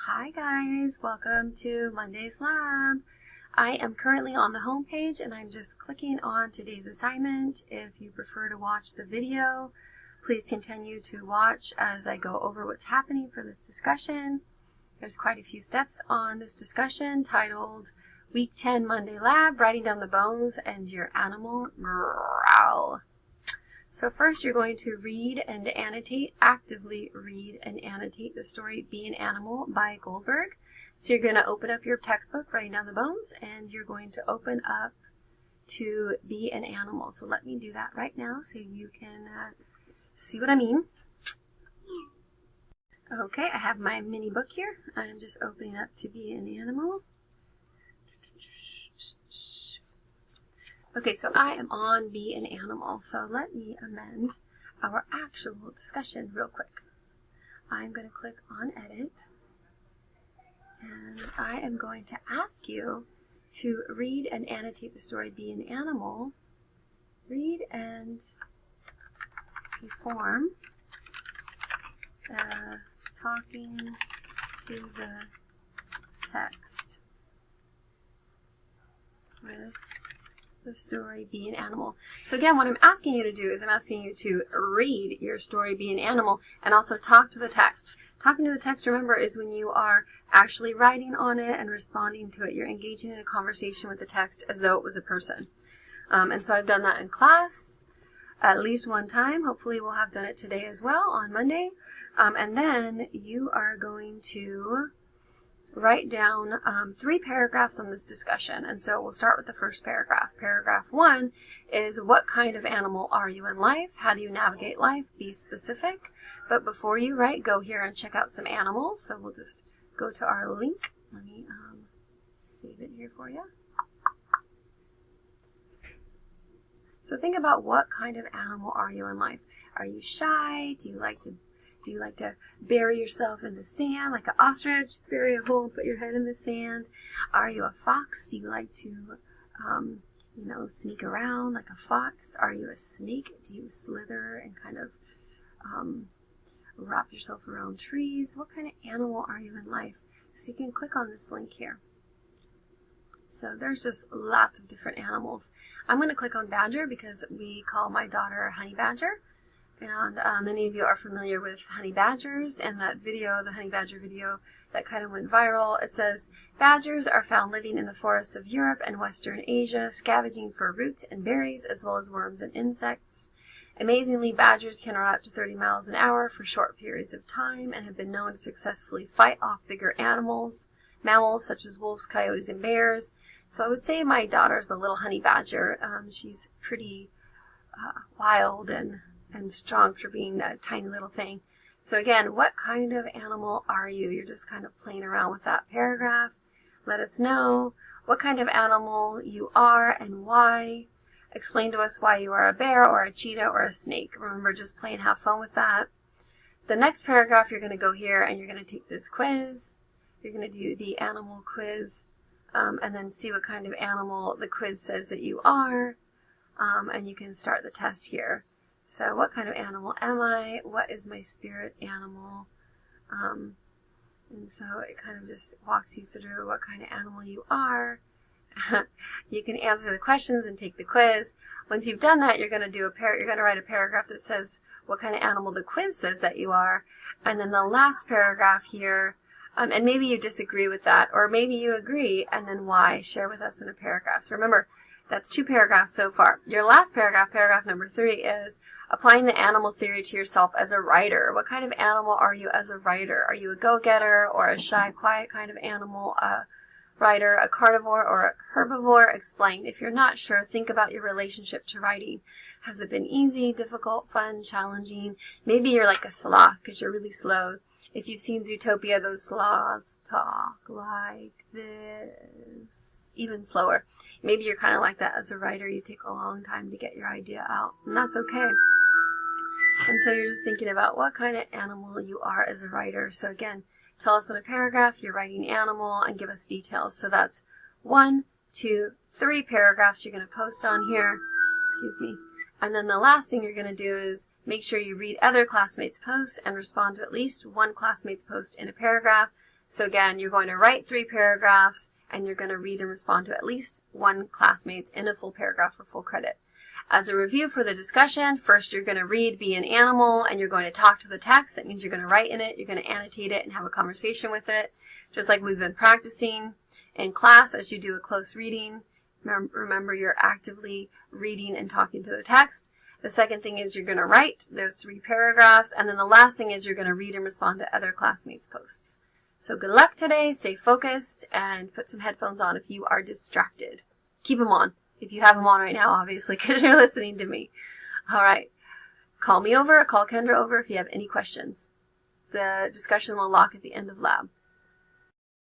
Hi guys, welcome to Monday's Lab. I am currently on the home page and I'm just clicking on today's assignment. If you prefer to watch the video, please continue to watch as I go over what's happening for this discussion. There's quite a few steps on this discussion titled Week 10 Monday Lab, Writing Down the Bones and Your Animal Growl. So first you're going to read and annotate, actively read and annotate the story Be an Animal by Goldberg. So you're going to open up your textbook, Writing Down the Bones, and you're going to open up to Be an Animal. So let me do that right now so you can see what I mean. Okay, I have my mini book here. I'm just opening up to Be an Animal. Okay, so I am on Be an Animal, so let me amend our actual discussion real quick. I'm going to click on Edit, and I am going to ask you to read and annotate the story Be an Animal. Read and perform talking to the text with the story Be an Animal. So again, what I'm asking you to do is I'm asking you to read your story Be an Animal and also talk to the text. Talking to the text, remember, is when you are actually writing on it and responding to it. You're engaging in a conversation with the text as though it was a person. And so I've done that in class at least one time. Hopefully we'll have done it today as well on Monday. And then you are going to write down 3 paragraphs on this discussion. And so we'll start with the first paragraph. Paragraph 1 is, what kind of animal are you in life? How do you navigate life? Be specific. But before you write, go here and check out some animals. So we'll just go to our link. Let me save it here for you. So think about, what kind of animal are you in life? Are you shy? Do you like to bury yourself in the sand like an ostrich? Bury a hole and put your head in the sand. Are you a fox? Do you like to, sneak around like a fox? Are you a snake? Do you slither and kind of wrap yourself around trees? What kind of animal are you in life? So you can click on this link here. So there's just lots of different animals. I'm going to click on badger because we call my daughter a honey badger. And many of you are familiar with honey badgers, and that video, the honey badger video that kind of went viral. It says, badgers are found living in the forests of Europe and Western Asia, scavenging for roots and berries, as well as worms and insects. Amazingly, badgers can run up to 30 miles an hour for short periods of time and have been known to successfully fight off bigger mammals such as wolves, coyotes, and bears. So I would say my daughter's the little honey badger. She's pretty wild and strong for being a tiny little thing. So again, what kind of animal are you? You're just kind of playing around with that paragraph. Let us know what kind of animal you are and why. Explain to us why you are a bear or a cheetah or a snake. Remember, just play and have fun with that. The next paragraph, you're going to go here and you're going to take this quiz. You're going to do the animal quiz and then see what kind of animal the quiz says that you are. And you can start the test here. So what kind of animal am I? What is my spirit animal? And so it kind of just walks you through what kind of animal you are. You can answer the questions and take the quiz. Once you've done that, you're going to write a paragraph that says what kind of animal the quiz says that you are. And then the last paragraph here, and maybe you disagree with that, or maybe you agree, and then why. Share with us in a paragraph. So remember, that's 2 paragraphs so far. Your last paragraph, paragraph number 3, is applying the animal theory to yourself as a writer. What kind of animal are you as a writer? Are you a go-getter or a shy, quiet kind of animal, a writer, a carnivore or a herbivore? Explain. If you're not sure, think about your relationship to writing. Has it been easy, difficult, fun, challenging? Maybe you're like a sloth because you're really slow. If you've seen Zootopia, those sloths talk like this, even slower. Maybe you're kind of like that as a writer. You take a long time to get your idea out, and that's okay. And so you're just thinking about what kind of animal you are as a writer. So again, tell us in a paragraph your writing animal and give us details. So that's 1, 2, 3 paragraphs you're going to post on here. Excuse me. And then the last thing you're going to do is make sure you read other classmates' posts and respond to at least one classmate's post in a paragraph. So again, you're going to write 3 paragraphs, and you're going to read and respond to at least one classmate in a full paragraph for full credit. As a review for the discussion, first you're going to read Be an Animal, and you're going to talk to the text. That means you're going to write in it, you're going to annotate it, and have a conversation with it, just like we've been practicing in class as you do a close reading. Remember, you're actively reading and talking to the text. The second thing is you're going to write those 3 paragraphs, and then the last thing is you're going to read and respond to other classmates' posts. So good luck today, stay focused, and put some headphones on if you are distracted. Keep them on, if you have them on right now, obviously, because you're listening to me. All right, call me over, call Kendra over if you have any questions. The discussion will lock at the end of lab.